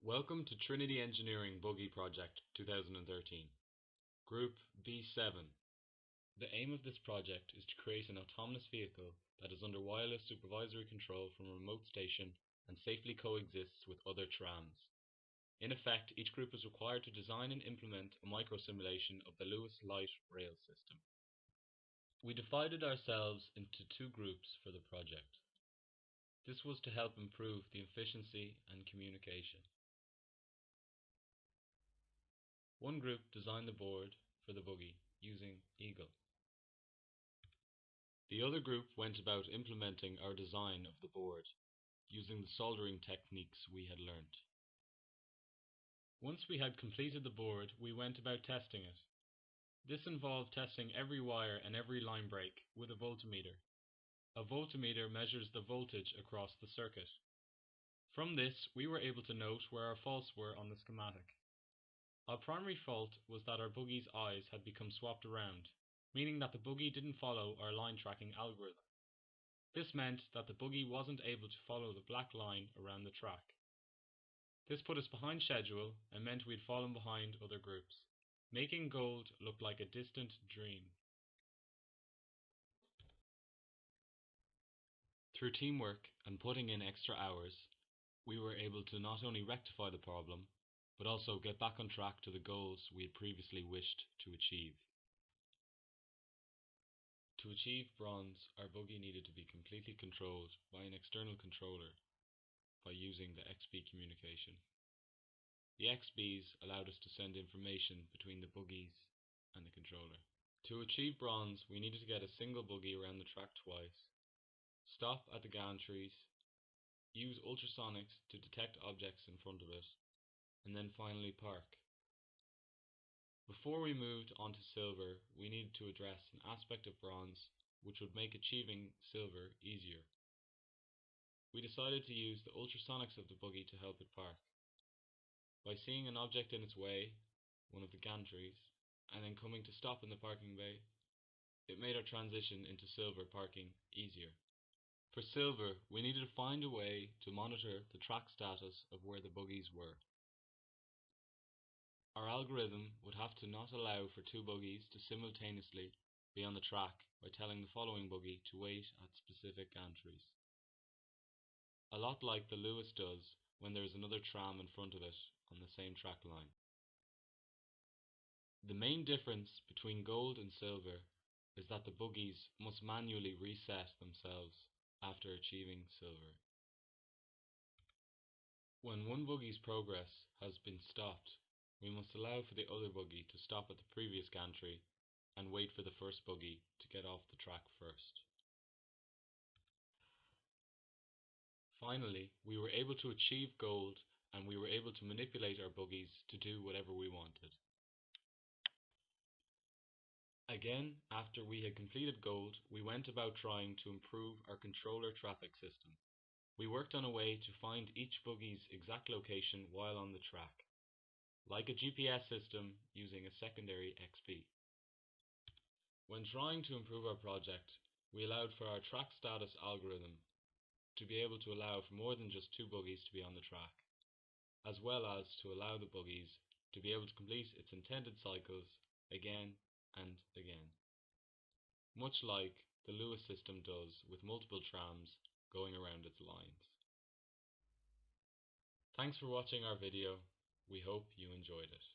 Welcome to Trinity Engineering Buggy Project 2013, Group B7. The aim of this project is to create an autonomous vehicle that is under wireless supervisory control from a remote station and safely coexists with other trams. In effect, each group is required to design and implement a micro-simulation of the Lewis light rail system. We divided ourselves into two groups for the project. This was to help improve the efficiency and communication. One group designed the board for the buggy using Eagle. The other group went about implementing our design of the board using the soldering techniques we had learnt. Once we had completed the board, we went about testing it. This involved testing every wire and every line break with a voltmeter. A voltmeter measures the voltage across the circuit. From this, we were able to note where our faults were on the schematic. Our primary fault was that our buggy's eyes had become swapped around, meaning that the buggy didn't follow our line tracking algorithm. This meant that the buggy wasn't able to follow the black line around the track. This put us behind schedule and meant we'd fallen behind other groups, making gold look like a distant dream. Through teamwork and putting in extra hours, we were able to not only rectify the problem, but also get back on track to the goals we had previously wished to achieve. To achieve bronze, our buggy needed to be completely controlled by an external controller by using the XB communication. The XBs allowed us to send information between the buggies and the controller. To achieve bronze, we needed to get a single buggy around the track twice, stop at the gantries, use ultrasonics to detect objects in front of it, and then finally park. Before we moved on to silver, we needed to address an aspect of bronze which would make achieving silver easier. We decided to use the ultrasonics of the buggy to help it park. By seeing an object in its way, one of the gantries, and then coming to stop in the parking bay, it made our transition into silver parking easier. For silver, we needed to find a way to monitor the track status of where the buggies were. Our algorithm would have to not allow for two buggies to simultaneously be on the track by telling the following buggy to wait at specific gantries. A lot like the Lewis does when there is another tram in front of it on the same track line. The main difference between gold and silver is that the buggies must manually reset themselves after achieving silver. When one buggy's progress has been stopped, we must allow for the other buggy to stop at the previous gantry and wait for the first buggy to get off the track first. Finally, we were able to achieve gold and we were able to manipulate our buggies to do whatever we wanted. Again, after we had completed gold, we went about trying to improve our controller traffic system. We worked on a way to find each buggy's exact location while on the track, like a GPS system using a secondary XB. When trying to improve our project, we allowed for our track status algorithm to be able to allow for more than just two buggies to be on the track, as well as to allow the buggies to be able to complete its intended cycles again and again, much like the Lewis system does with multiple trams going around its lines. Thanks for watching our video. We hope you enjoyed it.